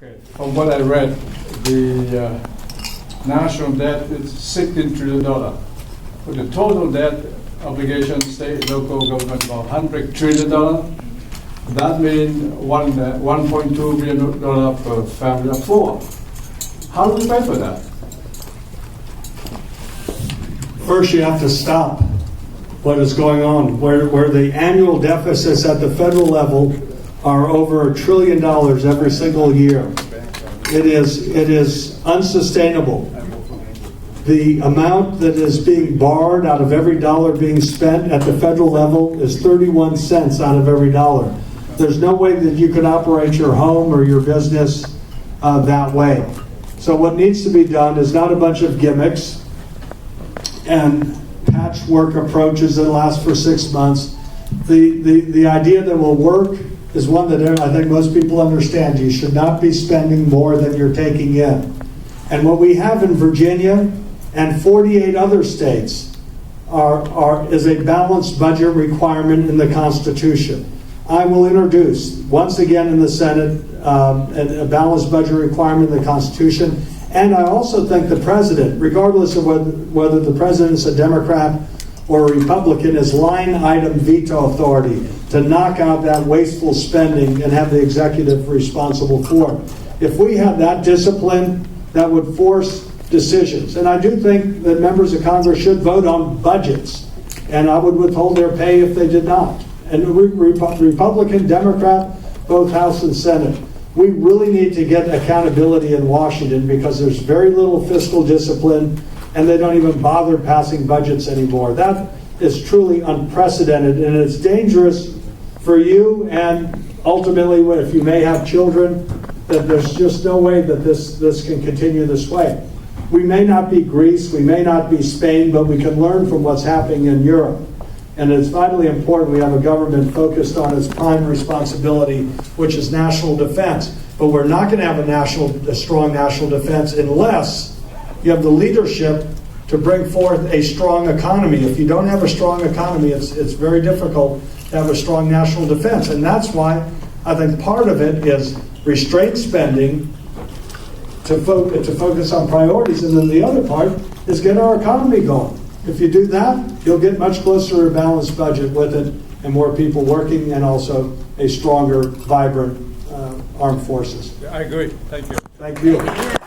Okay. From what I read, the national debt is $16 trillion. But the total debt obligation, state and local government, about $100 trillion. That means $1.2 billion per family of four. How do we pay for that? First, you have to stop what is going on, where the annual deficits at the federal level are over $1 trillion every single year. It is unsustainable. The amount that is being borrowed out of every dollar being spent at the federal level is 31 cents out of every dollar. There's no way that you can operate your home or your business that way. So what needs to be done is not a bunch of gimmicks and patchwork approaches that last for 6 months. The idea that will work is one that I think most people understand. You should not be spending more than you're taking in. And what we have in Virginia and 48 other states is a balanced budget requirement in the Constitution. I will introduce, once again in the Senate, a balanced budget requirement in the Constitution. And I also think the president, regardless of whether the president's a Democrat or a Republican, has line item veto authority to knock out that wasteful spending and have the executive responsible for it. If we had that discipline, that would force decisions. And I do think that members of Congress should vote on budgets, and I would withhold their pay if they did not. And Republican, Democrat, both House and Senate, we really need to get accountability in Washington because there's very little fiscal discipline and they don't even bother passing budgets anymore. That is truly unprecedented, and it's dangerous for you and ultimately if you may have children, that there's just no way that this can continue this way. We may not be Greece, we may not be Spain, but we can learn from what's happening in Europe. And it's vitally important we have a government focused on its prime responsibility, which is national defense. But we're not going to have a strong national defense unless you have the leadership to bring forth a strong economy. If you don't have a strong economy, it's very difficult to have a strong national defense. And that's why I think part of it is restrained spending to focus on priorities. And then the other part is get our economy going. If you do that, you'll get much closer to a balanced budget with it and more people working and also a stronger, vibrant armed forces. I agree. Thank you. Thank you.